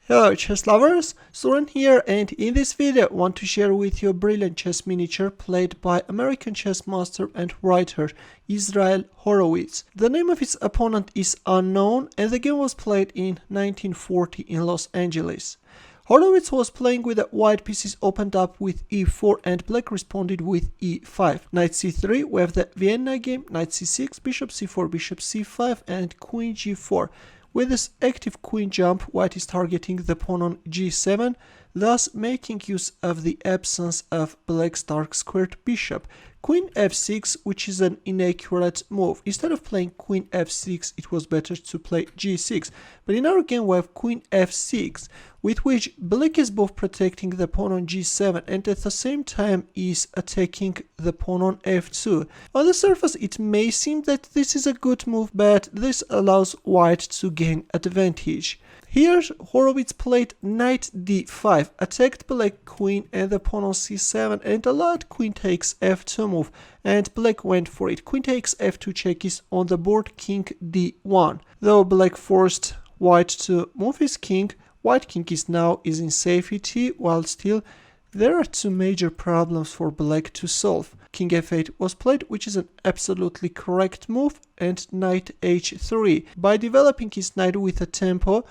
Hello chess lovers, Suren here, and in this video I want to share with you a brilliant chess miniature played by American chess master and writer Israel Horowitz. The name of his opponent is unknown and the game was played in 1940 in Los Angeles. Horowitz was playing with the white pieces opened up with e4 and black responded with e5. Knight c3, we have the Vienna game, knight c6, bishop c4, bishop c5 and queen g4. With this active queen jump, white is targeting the pawn on g7, thus making use of the absence of black's dark squared bishop. Queen f6, which is an inaccurate move. Instead of playing queen f6, it was better to play g6. But in our game we have queen f6, with which black is both protecting the pawn on g7 and at the same time is attacking the pawn on f2. On the surface it may seem that this is a good move, but this allows white to gain advantage. Here Horowitz played knight d5, attacked black queen and the pawn on c7 and allowed queen takes f2 move, and black went for it. Queen takes f2 check is on the board, king d1. Though black forced white to move his king, white king is now in safety, while still there are two major problems for black to solve. King f8 was played, which is an absolutely correct move, and knight h3. By developing his knight with a tempo,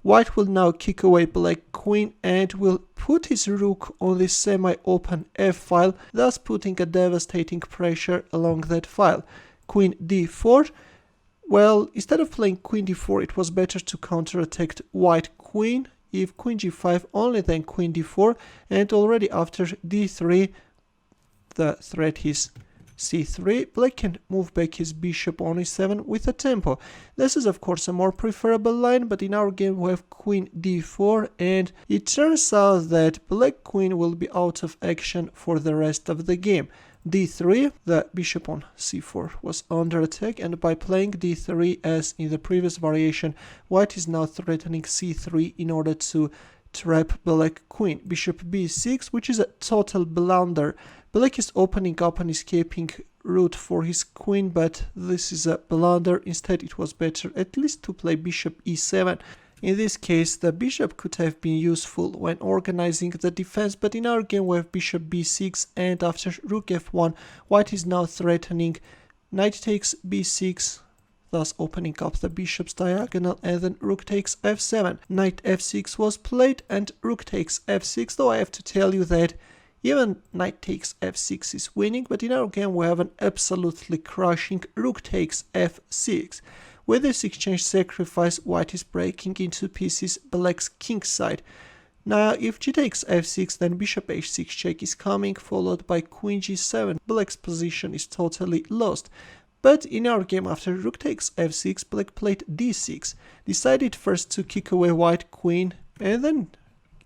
white will now kick away black queen and will put his rook on this semi-open f-file, thus putting a devastating pressure along that file. Queen d4. Well, instead of playing queen d4, it was better to counterattack white queen. If queen g5, only then queen d4, and already after d3, the threat is c3. Black can move back his bishop on e7 with a tempo. This is of course a more preferable line, but in our game we have queen d4 and it turns out that black queen will be out of action for the rest of the game. d3, the bishop on c4 was under attack, and by playing d3 as in the previous variation, white is now threatening c3 in order to trap black queen. Bishop b6, which is a total blunder. Black is opening up an escaping route for his queen, but this is a blunder. Instead, it was better at least to play bishop e7. In this case, the bishop could have been useful when organizing the defense, but in our game we have bishop b6, and after rook f1, white is now threatening knight takes b6, thus opening up the bishop's diagonal, and then rook takes f7. Knight f6 was played and rook takes f6, though I have to tell you that even knight takes f6 is winning, but in our game we have an absolutely crushing rook takes f6. With this exchange sacrifice, white is breaking into pieces black's king side. Now if g takes f6, then bishop h6 check is coming, followed by queen g7. Black's position is totally lost. But in our game, after rook takes f6, black played d6, decided first to kick away white queen and then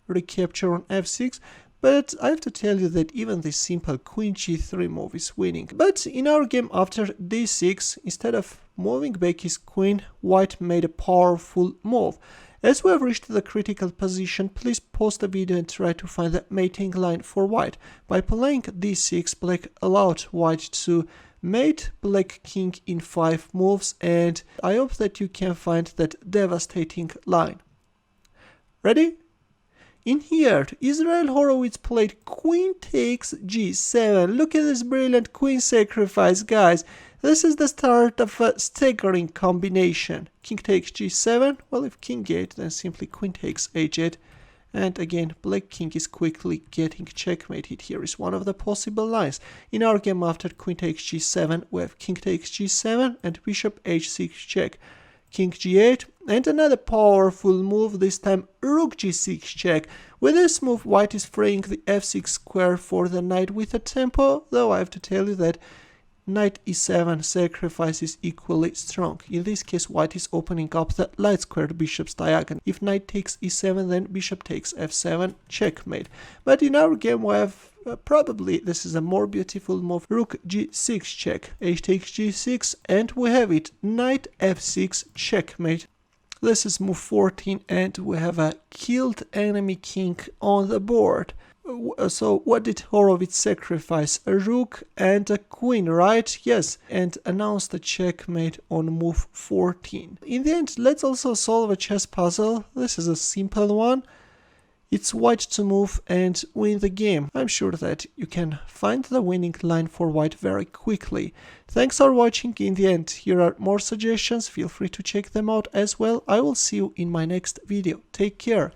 recapture on f6. But I have to tell you that even this simple queen g3 move is winning. But in our game, after d6, instead of moving back his queen, white made a powerful move. As we have reached the critical position, please pause the video and try to find the mating line for white. By playing d6, black allowed white to mate black king in 5 moves, and I hope that you can find that devastating line. Ready? In here, Israel Horowitz played queen takes g7. Look at this brilliant queen sacrifice, guys. This is the start of a staggering combination. King takes g7. Well, if king 8, then simply queen takes h8. And again, black king is quickly getting checkmated. Here is one of the possible lines. In our game, after queen takes g7, we have king takes g7 and bishop h6 check. King g8, and another powerful move, this time rook g6 check. With this move, white is freeing the f6 square for the knight with a tempo, though I have to tell you that knight e7 sacrifice is equally strong. In this case, white is opening up the light squared bishop's diagonal. If knight takes e7, then bishop takes f7, checkmate. But in our game, we have probably this is a more beautiful move. Rook g6 check, h takes g6, and we have it. Knight f6 checkmate. This is move 14, and we have a killed enemy king on the board. So what did Horowitz sacrifice? A rook and a queen, right? Yes, and announced a checkmate on move 14. In the end, let's also solve a chess puzzle. This is a simple one. It's white to move and win the game. I'm sure that you can find the winning line for white very quickly. Thanks for watching. In the end, here are more suggestions. Feel free to check them out as well. I will see you in my next video. Take care.